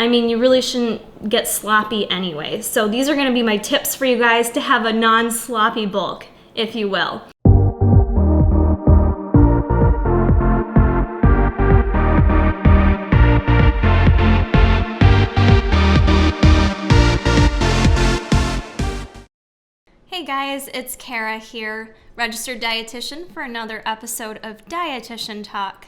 I mean, you really shouldn't get sloppy anyway. So these are going to be my tips for you guys to have a non-sloppy bulk, if you will. Hey guys, it's Kara here, registered dietitian for another episode of Dietitian Talk.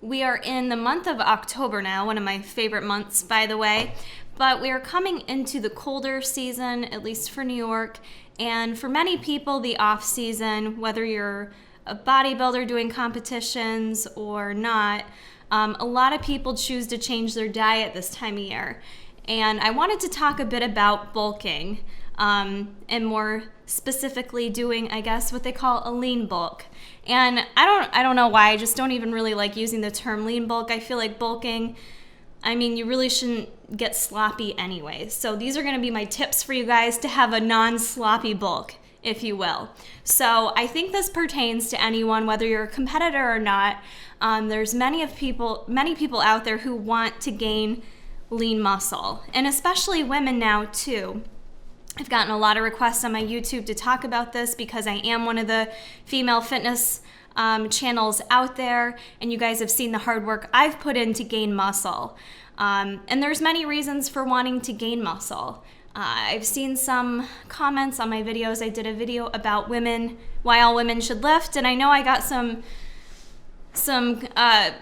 We are in the month of October now, one of my favorite months, by the way, but we are coming into the colder season, at least for New York, and for many people, the off season, whether you're a bodybuilder doing competitions or not, a lot of people choose to change their diet this time of year. And I wanted to talk a bit about bulking. And more specifically doing, I guess, what they call a lean bulk. And I don't know why, I just don't even really like using the term lean bulk. I feel like bulking, I mean, you really shouldn't get sloppy anyway. So these are going to be my tips for you guys to have a non-sloppy bulk, if you will. So I think this pertains to anyone, whether you're a competitor or not. There's many people out there who want to gain lean muscle, and especially women now too. I've gotten a lot of requests on my YouTube to talk about this because I am one of the female fitness channels out there, and you guys have seen the hard work I've put in to gain muscle. And there's many reasons for wanting to gain muscle. I've seen some comments on my videos. I did a video about women, why all women should lift, and I know I got some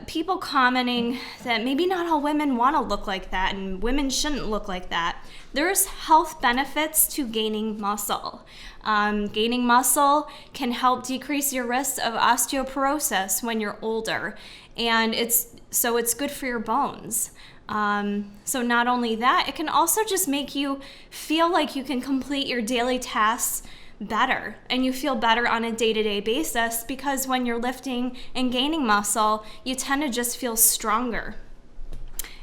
people commenting that maybe not all women want to look like that and women shouldn't look like that. There's health benefits to gaining muscle. Gaining muscle can help decrease your risk of osteoporosis when you're older, and it's good for your bones. So not only that, it can also just make you feel like you can complete your daily tasks better, and you feel better on a day-to-day basis, because when you're lifting and gaining muscle, you tend to just feel stronger.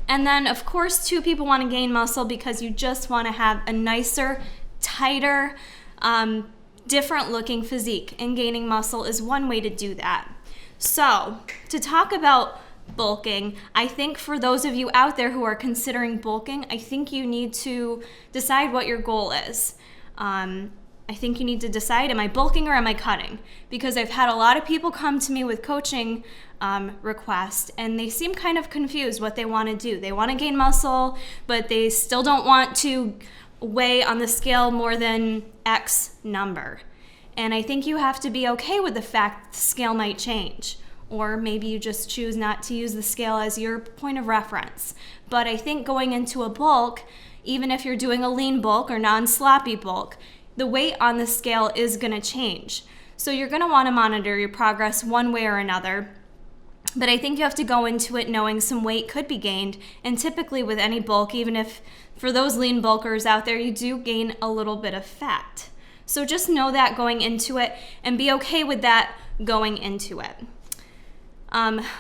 And then of course too, people want to gain muscle because you just want to have a nicer, tighter, different looking physique, and gaining muscle is one way to do that. So to talk about bulking, I think for those of you out there who are considering bulking, I think you need to decide what your goal is. I think you need to decide, am I bulking or am I cutting? Because I've had a lot of people come to me with coaching requests, and they seem kind of confused what they want to do. They want to gain muscle, but they still don't want to weigh on the scale more than X number. And I think you have to be okay with the fact that the scale might change. Or maybe you just choose not to use the scale as your point of reference. But I think going into a bulk, even if you're doing a lean bulk or non-sloppy bulk, the weight on the scale is going to change. So you're going to want to monitor your progress one way or another. But I think you have to go into it knowing some weight could be gained. And typically with any bulk, even if for those lean bulkers out there, you do gain a little bit of fat. So just know that going into it, and be okay with that going into it.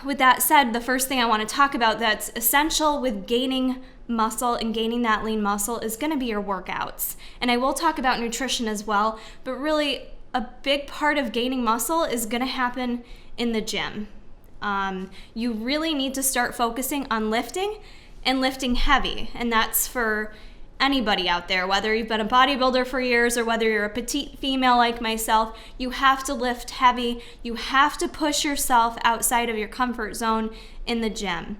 With that said, the first thing I want to talk about that's essential with gaining muscle and gaining that lean muscle is going to be your workouts. And I will talk about nutrition as well, but really a big part of gaining muscle is going to happen in the gym. You really need to start focusing on lifting, and lifting heavy, and that's for anybody out there, whether you've been a bodybuilder for years or whether you're a petite female like myself. You have to lift heavy. You have to push yourself outside of your comfort zone in the gym.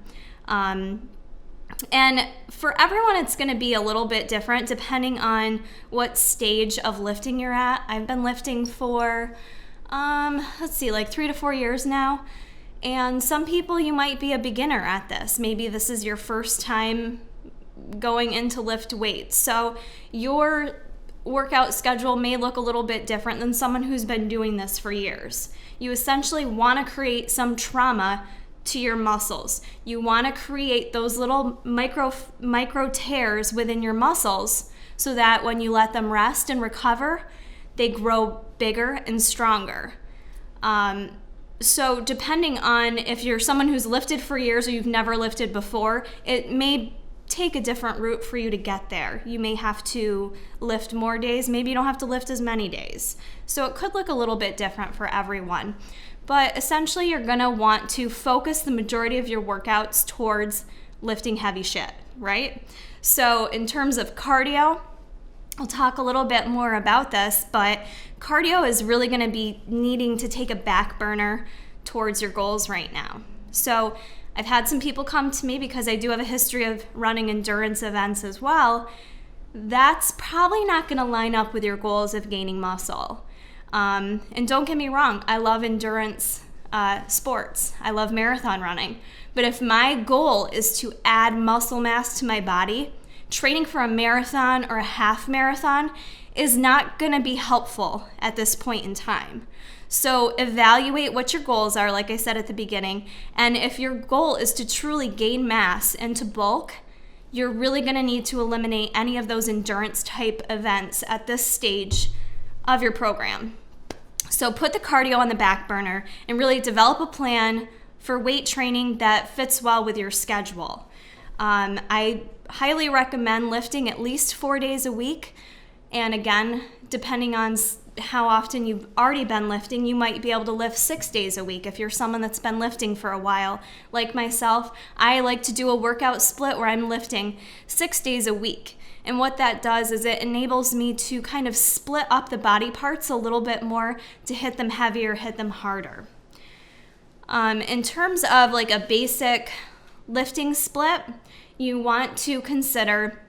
And for everyone, it's going to be a little bit different depending on what stage of lifting you're at. I've been lifting for, like 3 to 4 years now. And some people, you might be a beginner at this. Maybe this is your first time going into lift weights. So your workout schedule may look a little bit different than someone who's been doing this for years. You essentially want to create some trauma to your muscles. You want to create those little micro tears within your muscles so that when you let them rest and recover, they grow bigger and stronger. So depending on if you're someone who's lifted for years or you've never lifted before, it may take a different route for you to get there. You may have to lift more days. Maybe you don't have to lift as many days. So it could look a little bit different for everyone. But essentially, you're going to want to focus the majority of your workouts towards lifting heavy shit, right? So in terms of cardio, I'll talk a little bit more about this, but cardio is really going to be needing to take a back burner towards your goals right now. So I've had some people come to me because I do have a history of running endurance events as well. That's probably not going to line up with your goals of gaining muscle. And don't get me wrong, I love endurance sports. I love marathon running. But if my goal is to add muscle mass to my body, training for a marathon or a half marathon is not going to be helpful at this point in time. So evaluate what your goals are, like I said at the beginning, and if your goal is to truly gain mass and to bulk, you're really going to need to eliminate any of those endurance type events at this stage of your program. So put the cardio on the back burner and really develop a plan for weight training that fits well with your schedule. I highly recommend lifting at least 4 days a week. And again, depending on how often you've already been lifting, you might be able to lift 6 days a week if you're someone that's been lifting for a while. Like myself, I like to do a workout split where I'm lifting 6 days a week. And what that does is it enables me to kind of split up the body parts a little bit more to hit them heavier, hit them harder. In terms of like a basic lifting split, you want to consider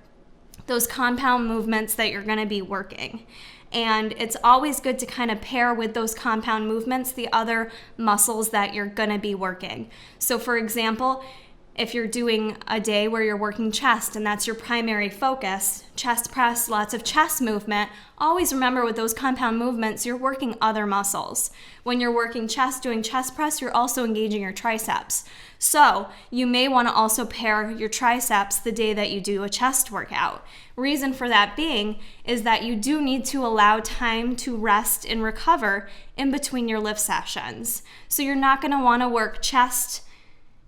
those compound movements that you're going to be working. And it's always good to kind of pair with those compound movements the other muscles that you're going to be working. So for example, if you're doing a day where you're working chest and that's your primary focus, chest press, lots of chest movement, always remember with those compound movements, you're working other muscles. When you're working chest, doing chest press, you're also engaging your triceps. So you may want to also pair your triceps the day that you do a chest workout. Reason for that being is that you do need to allow time to rest and recover in between your lift sessions. So you're not going to want to work chest.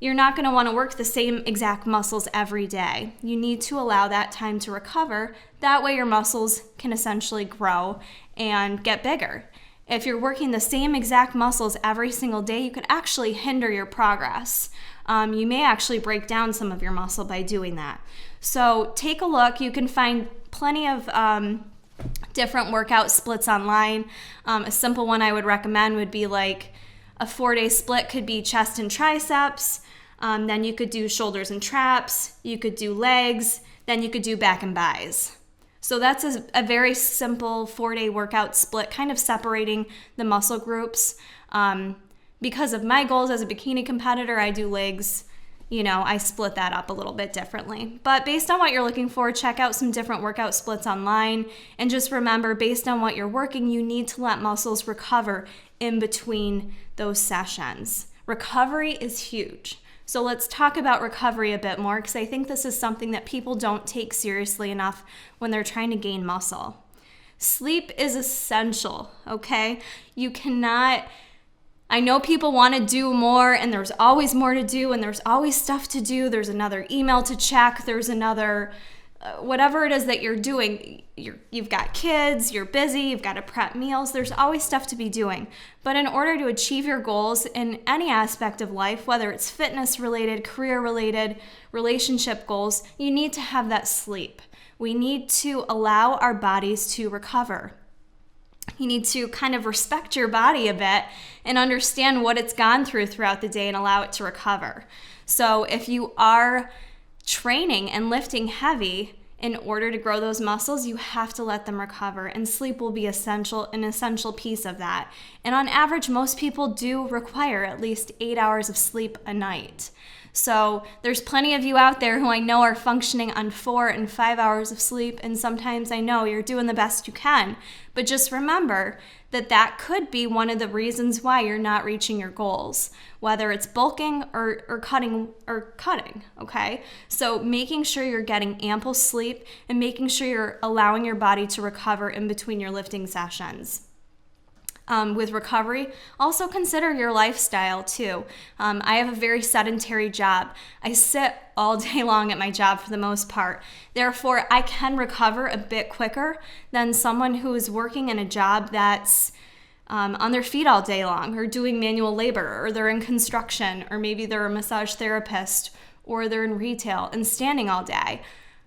You're not going to want to work the same exact muscles every day. You need to allow that time to recover. That way your muscles can essentially grow and get bigger. If you're working the same exact muscles every single day, you could actually hinder your progress. You may actually break down some of your muscle by doing that. So take a look. You can find plenty of different workout splits online. A simple one I would recommend would be like a 4-day split could be chest and triceps. Then you could do shoulders and traps. You could do legs. Then you could do back and buys. So that's a very simple 4-day workout split, kind of separating the muscle groups. Because of my goals as a bikini competitor, I do legs. I split that up a little bit differently. But based on what you're looking for, check out some different workout splits online. And just remember, based on what you're working, you need to let muscles recover in between those sessions. Recovery is huge. So let's talk about recovery a bit more, because I think this is something that people don't take seriously enough when they're trying to gain muscle. Sleep is essential, okay? You cannot... I know people want to do more, and there's always more to do, and there's always stuff to do. There's another email to check. There's another, whatever it is that you're doing. You've got kids, you're busy, you've got to prep meals. There's always stuff to be doing. But in order to achieve your goals in any aspect of life, whether it's fitness related, career related, relationship goals, you need to have that sleep. We need to allow our bodies to recover. You need to kind of respect your body a bit and understand what it's gone through throughout the day and allow it to recover. So if you are training and lifting heavy, in order to grow those muscles, you have to let them recover, and sleep will be an essential piece of that. And on average, most people do require at least 8 hours of sleep a night. So there's plenty of you out there who I know are functioning on 4 and 5 hours of sleep, and sometimes I know you're doing the best you can. But just remember that that could be one of the reasons why you're not reaching your goals, whether it's bulking or cutting, okay? So making sure you're getting ample sleep and making sure you're allowing your body to recover in between your lifting sessions. With recovery, also consider your lifestyle too. I have a very sedentary job. I sit all day long at my job for the most part. Therefore, I can recover a bit quicker than someone who is working in a job that's on their feet all day long, or doing manual labor, or they're in construction, or maybe they're a massage therapist, or they're in retail and standing all day.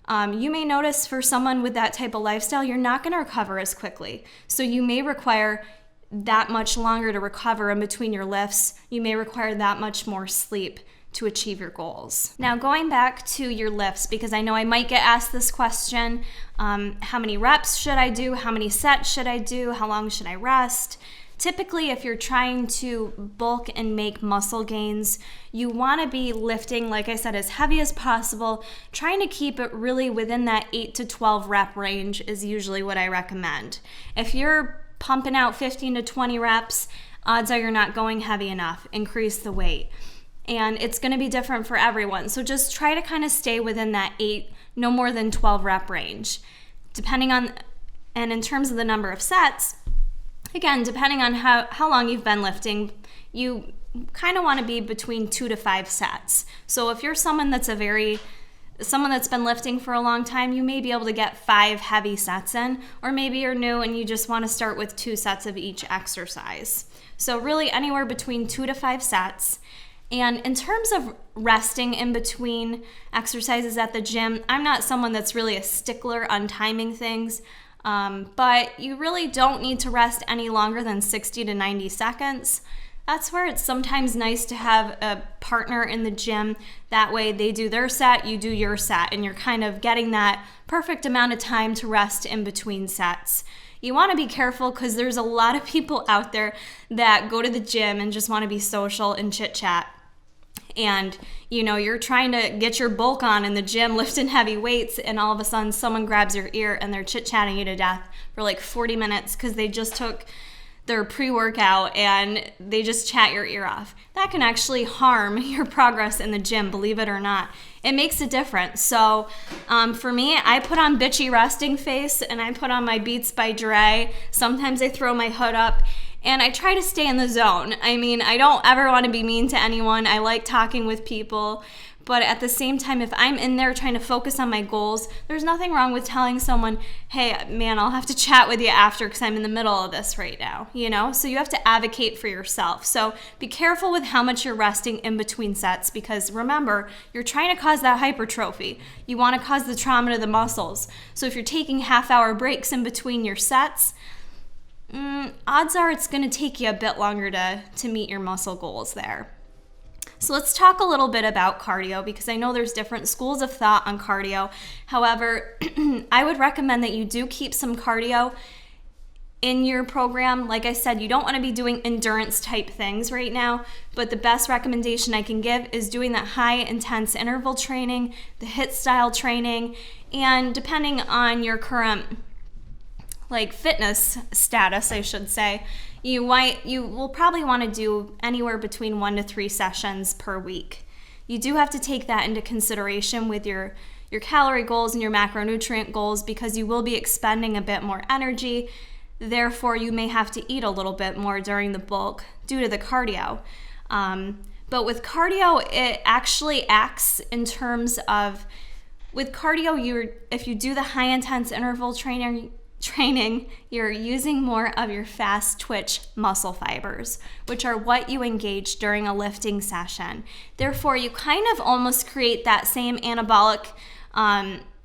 You may notice for someone with that type of lifestyle, you're not going to recover as quickly. So you may require that much longer to recover in between your lifts. You may require that much more sleep to achieve your goals. Now, going back to your lifts, because I know I might get asked this question, how many reps should I do? How many sets should I do? How long should I rest? Typically, if you're trying to bulk and make muscle gains, you want to be lifting, like I said, as heavy as possible. Trying to keep it really within that 8 to 12 rep range is usually what I recommend. If you're pumping out 15 to 20 reps, odds are you're not going heavy enough. Increase the weight. And it's going to be different for everyone. So just try to kind of stay within that 8, no more than 12 rep range. Depending on, and in terms of the number of sets, again, depending on how long you've been lifting, you kind of want to be between 2 to 5 sets. So if you're someone that's been lifting for a long time, you may be able to get 5 heavy sets in, or maybe you're new and you just want to start with 2 sets of each exercise. So really anywhere between 2 to 5 sets. And in terms of resting in between exercises at the gym, I'm not someone that's really a stickler on timing things. But you really don't need to rest any longer than 60 to 90 seconds. That's where it's sometimes nice to have a partner in the gym. That way they do their set, you do your set, and you're kind of getting that perfect amount of time to rest in between sets. You want to be careful because there's a lot of people out there that go to the gym and just want to be social and chit-chat. And, you're trying to get your bulk on in the gym, lifting heavy weights, and all of a sudden someone grabs your ear and they're chit-chatting you to death for like 40 minutes because they just took their pre-workout and they just chat your ear off. That can actually harm your progress in the gym, believe it or not. It makes a difference. So for me, I put on bitchy resting face and I put on my Beats by Dre. Sometimes I throw my hood up. And I try to stay in the zone. I mean, I don't ever want to be mean to anyone. I like talking with people. But at the same time, if I'm in there trying to focus on my goals, there's nothing wrong with telling someone, hey, man, I'll have to chat with you after because I'm in the middle of this right now, So you have to advocate for yourself. So be careful with how much you're resting in between sets because remember, you're trying to cause that hypertrophy. You want to cause the trauma to the muscles. So if you're taking half-hour breaks in between your sets, odds are it's going to take you a bit longer to meet your muscle goals there. So let's talk a little bit about cardio because I know there's different schools of thought on cardio. However, I would recommend that you do keep some cardio in your program. Like I said, you don't want to be doing endurance type things right now, but the best recommendation I can give is doing that high intense interval training, the HIIT style training, and depending on your current fitness status, I should say, you will probably want to do anywhere between 1 to 3 sessions per week. You do have to take that into consideration with your calorie goals and your macronutrient goals because you will be expending a bit more energy. Therefore, you may have to eat a little bit more during the bulk due to the cardio. But with cardio, it actually acts in terms of, with cardio, if you do the high intense interval training, you're using more of your fast twitch muscle fibers, which are what you engage during a lifting session. Therefore, you kind of almost create that same anabolic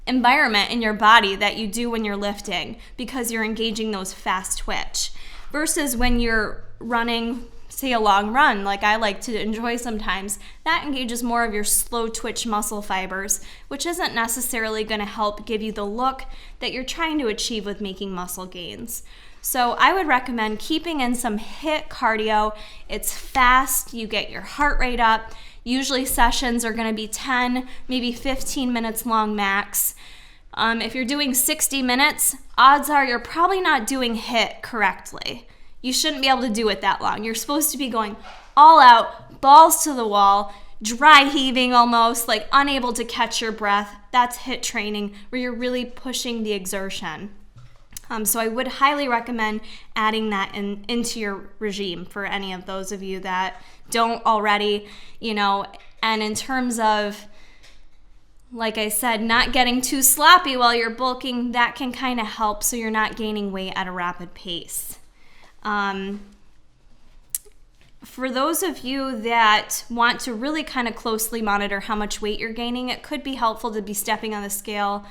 environment in your body that you do when you're lifting because you're engaging those fast twitch. Versus when you're running, say a long run, like I like to enjoy sometimes, that engages more of your slow twitch muscle fibers, which isn't necessarily going to help give you the look that you're trying to achieve with making muscle gains. So I would recommend keeping in some HIIT cardio. It's fast, you get your heart rate up. Usually sessions are going to be 10, maybe 15 minutes long max. If you're doing 60 minutes, odds are you're probably not doing HIIT correctly. You shouldn't be able to do it that long. You're supposed to be going all out, balls to the wall, dry heaving almost, unable to catch your breath. That's HIIT training where you're really pushing the exertion. So I would highly recommend adding that into your regime for any of those of you that don't already, and in terms of, like I said, not getting too sloppy while you're bulking, that can kind of help so you're not gaining weight at a rapid pace. For those of you that want to really kind of closely monitor how much weight you're gaining, it could be helpful to be stepping on the scale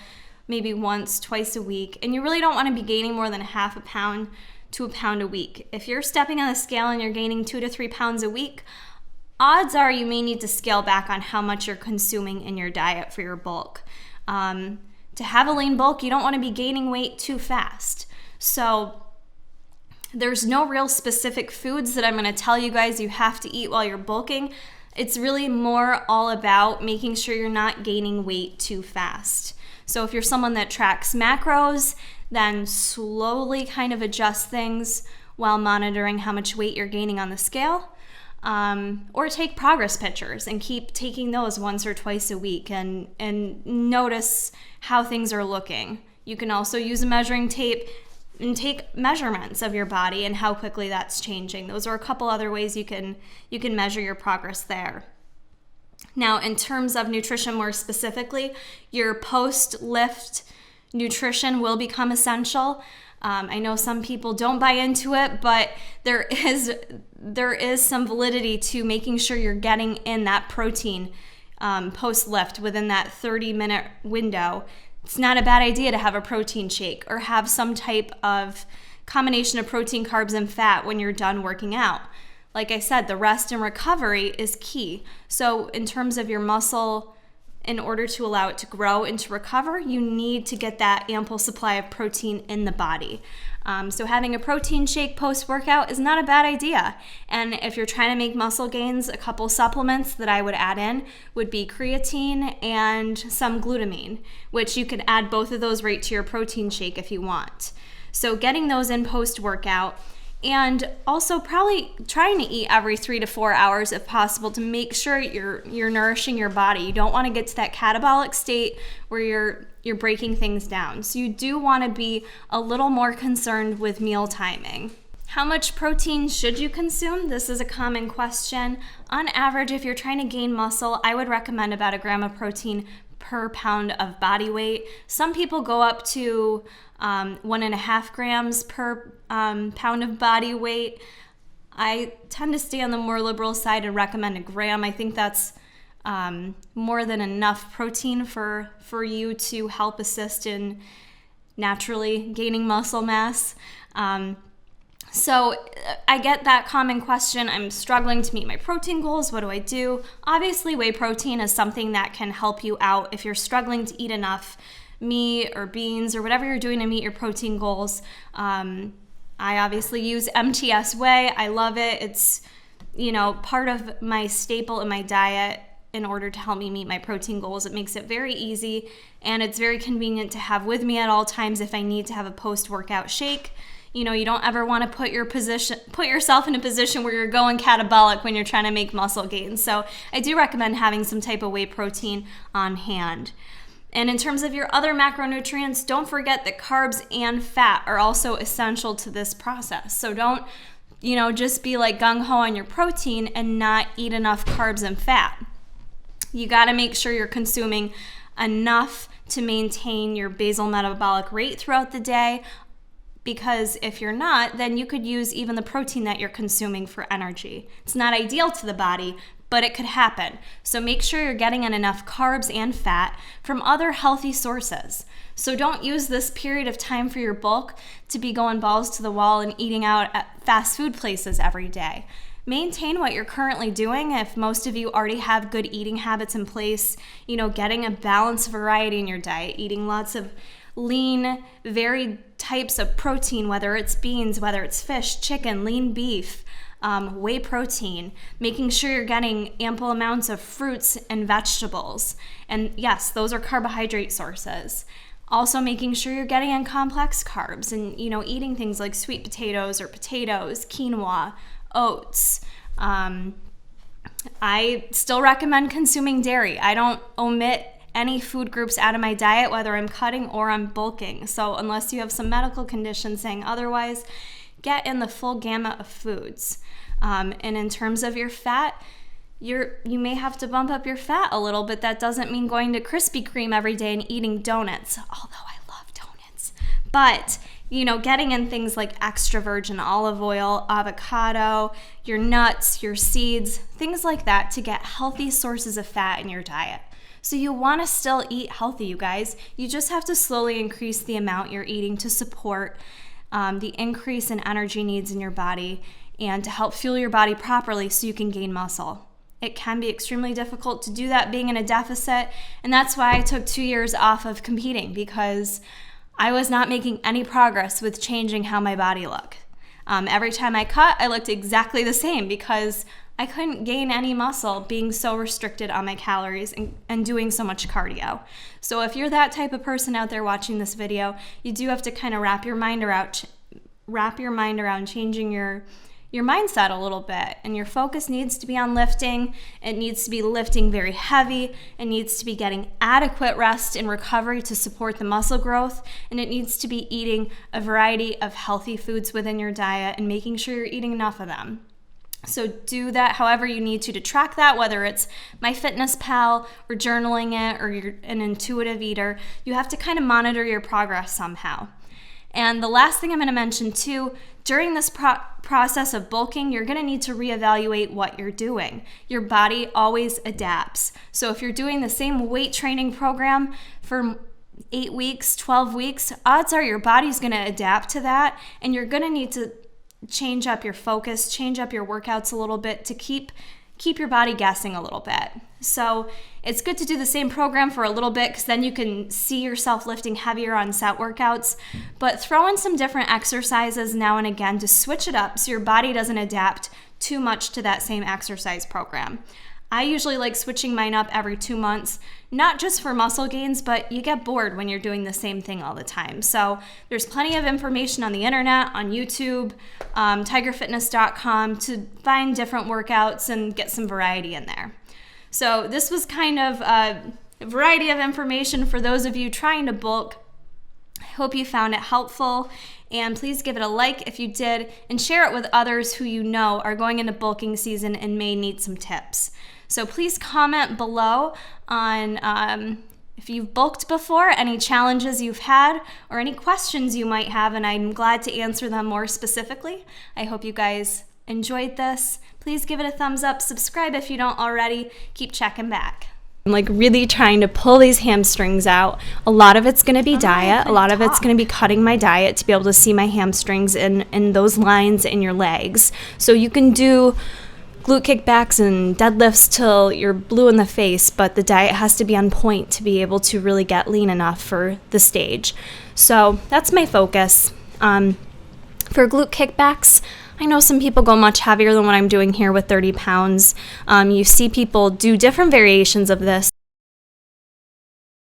maybe once, twice a week. And you really don't want to be gaining more than a half a pound to a pound a week. If you're stepping on the scale and you're gaining 2 to 3 pounds a week, odds are you may need to scale back on how much you're consuming in your diet for your bulk. To have a lean bulk, you don't want to be gaining weight too fast. So there's no real specific foods that I'm going to tell you guys you have to eat while you're bulking. It's really more all about making sure you're not gaining weight too fast. So if you're someone that tracks macros, then slowly kind of adjust things while monitoring how much weight you're gaining on the scale. Or take progress pictures and keep taking those once or twice a week and notice how things are looking. You can also use a measuring tape and take measurements of your body and how quickly that's changing. Those are a couple other ways you can measure your progress there. Now, in terms of nutrition more specifically, your post-lift nutrition will become essential. I know some people don't buy into it, but there is some validity to making sure you're getting in that protein post-lift within that 30-minute window. It's not a bad idea to have a protein shake or have some type of combination of protein, carbs, and fat when you're done working out. Like I said, the rest and recovery is key. So in terms of your muscle, in order to allow it to grow and to recover, you need to get that ample supply of protein in the body. So having a protein shake post-workout is not a bad idea. And if you're trying to make muscle gains, a couple supplements that I would add in would be creatine and some glutamine, which you can add both of those right to your protein shake if you want. So getting those in post-workout, and also probably trying to eat every 3 to 4 hours if possible to make sure you're nourishing your body. You don't want to get to that catabolic state where you're breaking things down. So you do want to be a little more concerned with meal timing. How much protein should you consume? This is a common question. On average, if you're trying to gain muscle, I would recommend about 1 gram of protein per pound of body weight. Some people go up to 1.5 grams per pound of body weight. I tend to stay on the more liberal side and recommend 1 gram. I think that's more than enough protein for you to help assist in naturally gaining muscle mass. So I get that common question. I'm struggling to meet my protein goals. What do I do? Obviously, whey protein is something that can help you out if you're struggling to eat enough meat or beans or whatever you're doing to meet your protein goals. I obviously use MTS whey. I love it. It's, part of my staple in my diet in order to help me meet my protein goals. It makes it very easy and it's very convenient to have with me at all times if I need to have a post-workout shake. You don't ever want to put yourself in a position where you're going catabolic when you're trying to make muscle gains. So I do recommend having some type of whey protein on hand. And in terms of your other macronutrients, don't forget that carbs and fat are also essential to this process. So don't, just be like gung-ho on your protein and not eat enough carbs and fat. You got to make sure you're consuming enough to maintain your basal metabolic rate throughout the day, because if you're not, then you could use even the protein that you're consuming for energy. It's not ideal to the body, but it could happen. So make sure you're getting in enough carbs and fat from other healthy sources. So don't use this period of time for your bulk to be going balls to the wall and eating out at fast food places every day. Maintain what you're currently doing. If most of you already have good eating habits in place, getting a balanced variety in your diet, eating lots of lean, varied types of protein, whether it's beans, whether it's fish, chicken, lean beef, whey protein, making sure you're getting ample amounts of fruits and vegetables. And yes, those are carbohydrate sources. Also making sure you're getting in complex carbs and, eating things like sweet potatoes or potatoes, quinoa, oats. I still recommend consuming dairy. I don't omit any food groups out of my diet, whether I'm cutting or I'm bulking. So unless you have some medical condition saying otherwise, get in the full gamut of foods. And in terms of your fat, you may have to bump up your fat a little bit. That doesn't mean going to Krispy Kreme every day and eating donuts, although I love donuts. But getting in things like extra virgin olive oil, avocado, your nuts, your seeds, things like that to get healthy sources of fat in your diet. So you want to still eat healthy, you guys. You just have to slowly increase the amount you're eating to support the increase in energy needs in your body and to help fuel your body properly so you can gain muscle. It can be extremely difficult to do that being in a deficit, and that's why I took 2 years off of competing, because I was not making any progress with changing how my body looked. Every time I cut, I looked exactly the same because I couldn't gain any muscle being so restricted on my calories and doing so much cardio. So if you're that type of person out there watching this video, you do have to kind of wrap your mind around changing your mindset a little bit, and your focus needs to be on lifting. It needs to be lifting very heavy. It needs to be getting adequate rest and recovery to support the muscle growth, and it needs to be eating a variety of healthy foods within your diet and making sure you're eating enough of them. So do that however you need to track that, whether it's MyFitnessPal or journaling it or you're an intuitive eater. You have to kind of monitor your progress somehow. And the last thing I'm going to mention too, during this process of bulking, you're going to need to reevaluate what you're doing. Your body always adapts. So if you're doing the same weight training program for 8 weeks, 12 weeks, odds are your body's going to adapt to that, and you're going to need to change up your focus, change up your workouts a little bit to keep your body guessing a little bit. So it's good to do the same program for a little bit, because then you can see yourself lifting heavier on set workouts, but throw in some different exercises now and again to switch it up so your body doesn't adapt too much to that same exercise program. I usually like switching mine up every 2 months, not just for muscle gains, but you get bored when you're doing the same thing all the time. So there's plenty of information on the internet, on YouTube, tigerfitness.com to find different workouts and get some variety in there. So this was kind of a variety of information for those of you trying to bulk. I hope you found it helpful, and please give it a like if you did, and share it with others who you know are going into bulking season and may need some tips. So please comment below on if you've bulked before, any challenges you've had, or any questions you might have, and I'm glad to answer them more specifically. I hope you guys enjoyed this. Please give it a thumbs up, subscribe if you don't already, keep checking back. I'm like really trying to pull these hamstrings out. A lot of it's going to be diet. A lot of it's going to be cutting my diet to be able to see my hamstrings and those lines in your legs. So you can do glute kickbacks and deadlifts till you're blue in the face, but the diet has to be on point to be able to really get lean enough for the stage. So that's my focus. For glute kickbacks, I know some people go much heavier than what I'm doing here with 30 pounds. You see people do different variations of this.